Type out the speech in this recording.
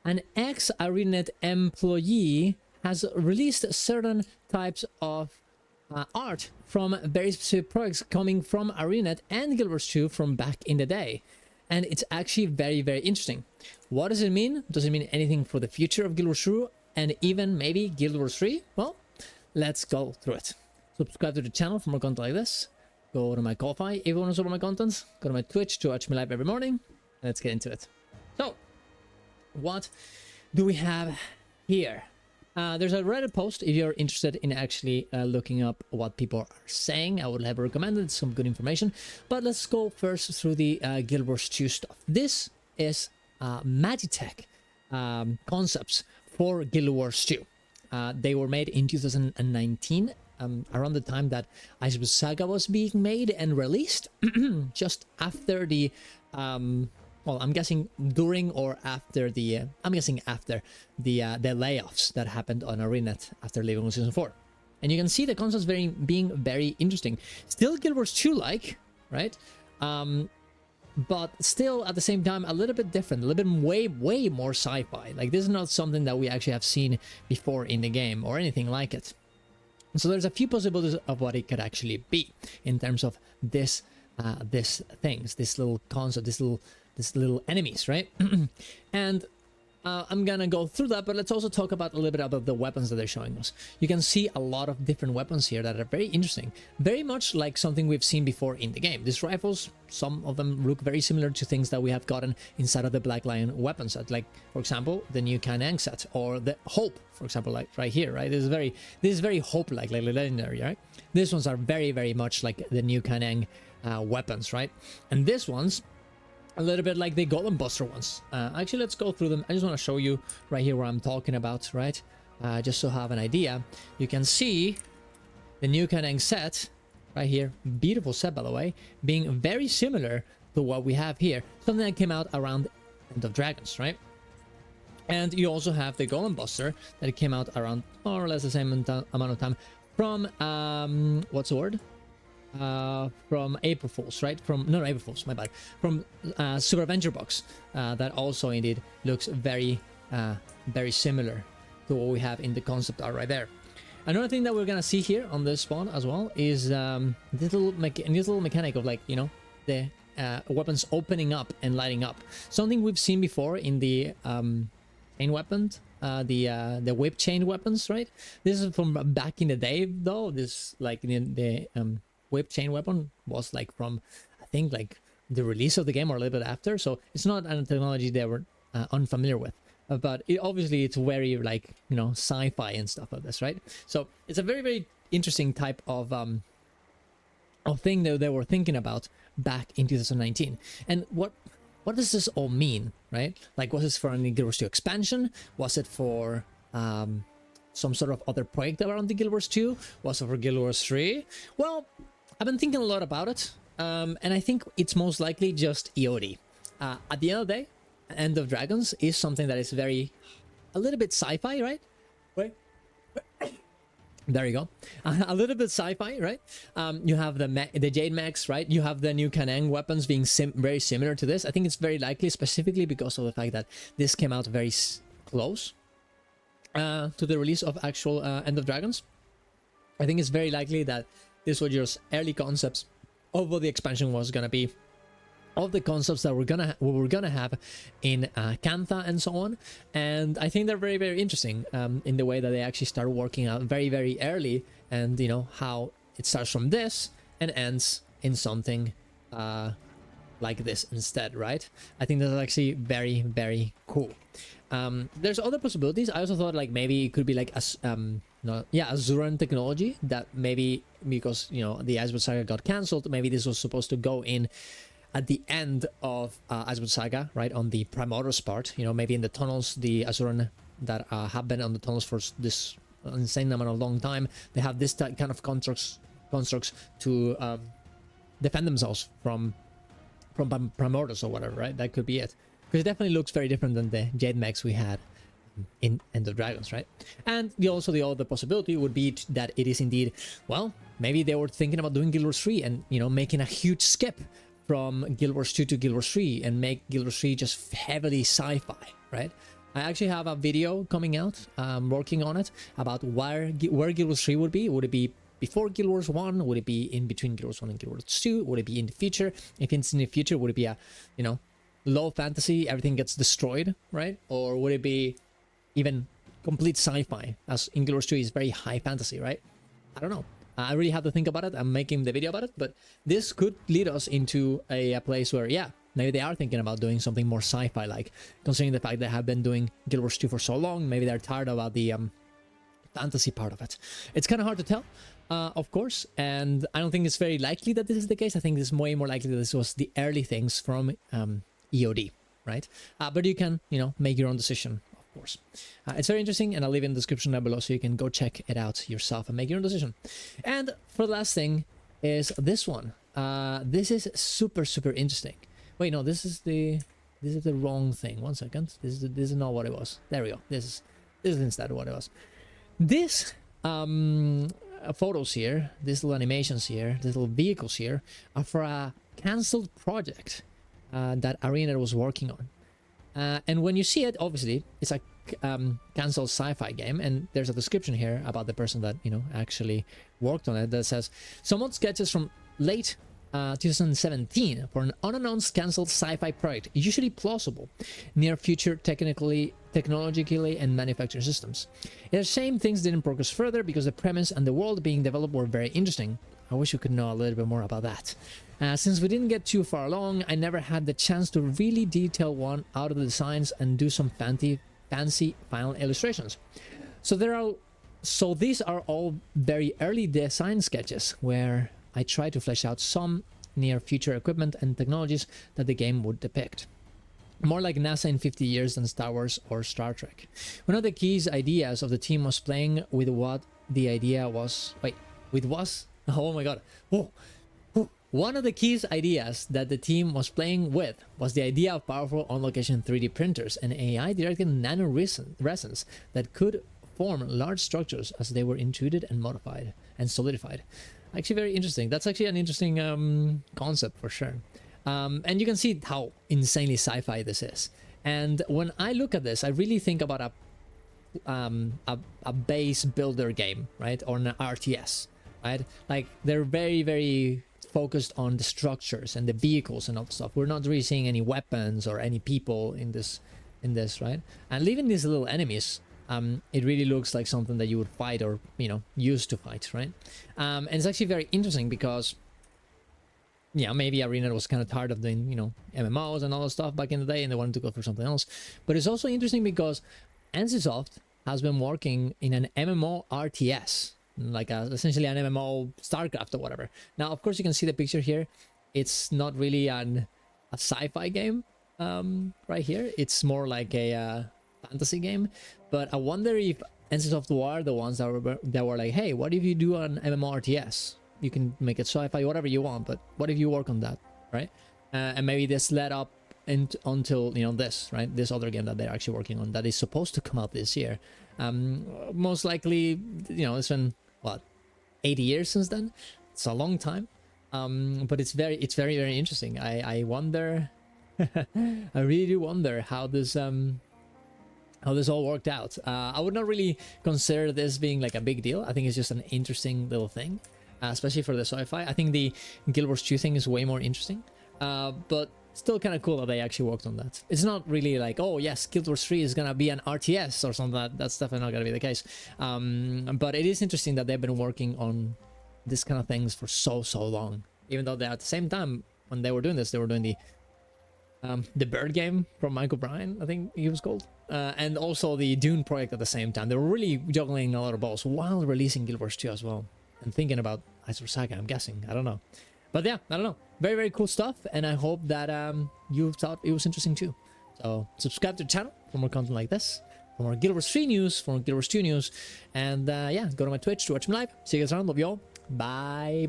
an ex-Arenanet employee has released certain types of art from very specific projects coming from Arenanet and Guild Wars 2 from back in the day. And it's actually very, very interesting. What does it mean? Does it mean anything for the future of Guild Wars 2 and even maybe Guild Wars 3? Well, let's go through it. Subscribe to the channel for more content like this. Go to my Ko-Fi if you want to support my content. Go to my Twitch to watch me live every morning. Let's get into it. So, what do we have here? There's a Reddit post if you're interested in actually looking up what people are saying. I would have recommended some good information. But let's go first through the Guild Wars 2 stuff. This is Magitech concepts for Guild Wars 2. They were made in 2019, around the time that Icebound Saga was being made and released, just after the well, I'm guessing during or after the I'm guessing after the layoffs that happened on Arenanet after leaving on Season 4. And you can see the concepts being very interesting. Still Guild Wars 2 like, right? But still at the same time a little bit different, a little bit way more sci-fi. Like, this is not something that we actually have seen before in the game or anything like it. So there's a few possibilities of what it could actually be in terms of this things, this little concept, this little enemies, right? And I'm gonna go through that, but let's also talk about a little bit about the weapons that they're showing us. You can see a lot of different weapons here that are very interesting, very much like something we've seen before in the game. These rifles, some of them look very similar to things that we have gotten inside of the Black Lion weapon set, like for example the new Kanang set, or the Hope, for example, like right here, right? This is very Hope like legendary, right? These ones are very much like the new Kanang weapons, right? And this one's a little bit like the Golem Buster ones. Actually, let's go through them. I just want to show you right here what I'm talking about, right? Just to have an idea. You can see the new Kanang set right here. Beautiful set, by the way, being very similar to what we have here. Something that came out around End of Dragons, right? And you also have the Golem Buster that came out around more or less the same amount of time from what's the word? From April Fools, right? From no April Fools, my bad. From Super Adventure Box, that also indeed looks very similar to what we have in the concept art right there. Another thing that we're gonna see here on this spawn as well is this little mechanic of, like, you know, the weapons opening up and lighting up. Something we've seen before in the chain weapon, the whip chain weapons, right? This is from back in the day, though. This, like, the whip chain weapon was like from, I think, like the release of the game or a little bit after, so it's not a technology they were unfamiliar with, but obviously it's very, like, you know, sci-fi and stuff like this, right? So it's a very interesting type of thing that they were thinking about back in 2019. And what does this all mean, right? Like, was this for any Guild Wars 2 expansion? Was it for some sort of other project around the Guild Wars 2? Was it for Guild Wars 3? Well, I've been thinking a lot about it, and I think it's most likely just EOD. At the end of the day, End of Dragons is something that is a little bit sci-fi, right? There you go. A little bit sci-fi, right? You have the Jade Mechs, right? You have the new Kanang weapons being very similar to this. I think it's very likely, specifically because of the fact that this came out very close to the release of actual End of Dragons. I think it's very likely that this was just early concepts of what the expansion was gonna be, of the concepts that we're gonna have in Kantha and so on. And I think they're very interesting in the way that they actually start working out very early, and you know how it starts from this and ends in something like this instead, right? I think that's actually very cool. There's other possibilities. I also thought, like, maybe it could be like Azuran technology, that maybe because, you know, the Icebound Saga got cancelled, maybe this was supposed to go in at the end of Icebound Saga, right, on the Primordus part. You know, maybe in the tunnels, the Azuran that have been on the tunnels for this insane amount of long time, they have this kind of constructs to defend themselves from Primordus or whatever, right? That could be it. Because it definitely looks very different than the Jade Mechs we had in End of Dragons, right? And the other possibility would be that it is indeed, well, maybe they were thinking about doing Guild Wars 3 and, you know, making a huge skip from Guild Wars 2 to Guild Wars 3 and make Guild Wars 3 just heavily sci-fi, right? I actually have a video coming out, working on it, about where Guild Wars 3 would be. Would it be before Guild Wars 1? Would it be in between Guild Wars 1 and Guild Wars 2? Would it be in the future? If it's in the future, would it be a, you know, low fantasy, everything gets destroyed, right? Or would it be even complete sci-fi, as in Guild Wars 2 is very high fantasy, right? I don't know. I really have to think about it. I'm making the video about it, but this could lead us into a place where, yeah, maybe they are thinking about doing something more sci-fi like, considering the fact they have been doing Guild Wars 2 for so long. Maybe they're tired about the fantasy part of it. It's kind of hard to tell, of course, and I don't think it's very likely that this is the case. I think it's way more likely that this was the early things from EOD, right? But you can, you know, make your own decision, of course. It's very interesting, and I'll leave it in the description down below so you can go check it out yourself and make your own decision. And for the last thing is this one. This is super interesting. Wait, no, this is the wrong thing. 1 second. This is not what it was. There we go. This is instead what it was. This photos here, these little animations here, these little vehicles here are for a cancelled project that Arenanet was working on. And when you see it, obviously, it's a cancelled sci-fi game, and there's a description here about the person that, you know, actually worked on it that says, "Some sketches from late 2017 for an unannounced cancelled sci-fi project, usually plausible, near future technologically and manufacturing systems. It's a shame things didn't progress further because the premise and the world being developed were very interesting. I wish we could know a little bit more about that. Since we didn't get too far along, I never had the chance to really detail one out of the designs and do some fancy final illustrations. So these are all very early design sketches where I try to flesh out some near future equipment and technologies that the game would depict. More like NASA in 50 years than Star Wars or Star Trek. One of the key ideas of the team was playing with what the idea was... Wait, with was? Oh my god. Oh. One of the key ideas that the team was playing with was the idea of powerful on-location 3D printers and AI-directed nanoresins that could form large structures as they were intuited and modified and solidified. Actually very interesting. That's actually an interesting concept for sure. And you can see how insanely sci-fi this is. And when I look at this, I really think about a base builder game, right? Or an RTS, right? Like they're very focused on the structures and the vehicles and all the stuff. We're not really seeing any weapons or any people in this, right? And leaving these little enemies, it really looks like something that you would fight or, you know, use to fight, right? And it's actually very interesting because, yeah, maybe Arenanet was kind of tired of doing, you know, MMOs and all that stuff back in the day, and they wanted to go for something else. But it's also interesting because NCSoft has been working in an MMO RTS, like essentially an MMO StarCraft or whatever. Now, of course, you can see the picture here. It's not really a sci-fi game right here. It's more like a fantasy game. But I wonder if NCSoft were the ones that were like, hey, what if you do an MMO RTS? You can make it sci-fi, whatever you want, but what if you work on that, right? And maybe this led up until, you know, this, right? This other game that they're actually working on that is supposed to come out this year. Most likely, you know, it's been, what, 80 years since then? It's a long time. But it's very interesting. I wonder, I really do wonder how this all worked out. I would not really consider this being like a big deal. I think it's just an interesting little thing. Especially for the sci-fi. I think the Guild Wars 2 thing is way more interesting, but still kind of cool that they actually worked on that. It's not really like, oh yes, Guild Wars 3 is gonna be an RTS or something. That's definitely not gonna be the case. But it is interesting that they've been working on this kind of things for so long. Even though they, at the same time, when they were doing this, they were doing the Bird game from Mike O'Brien, I think he was called, and also the Dune project at the same time. They were really juggling a lot of balls while releasing Guild Wars 2 as well. And thinking about Ice Saga, I'm guessing. I don't know. But yeah, I don't know. Very cool stuff. And I hope that you thought it was interesting too. So subscribe to the channel for more content like this. For more Guild Wars 3 news, for more Guild Wars 2 news. And yeah, go to my Twitch to watch me live. See you guys around. Love you all. Bye.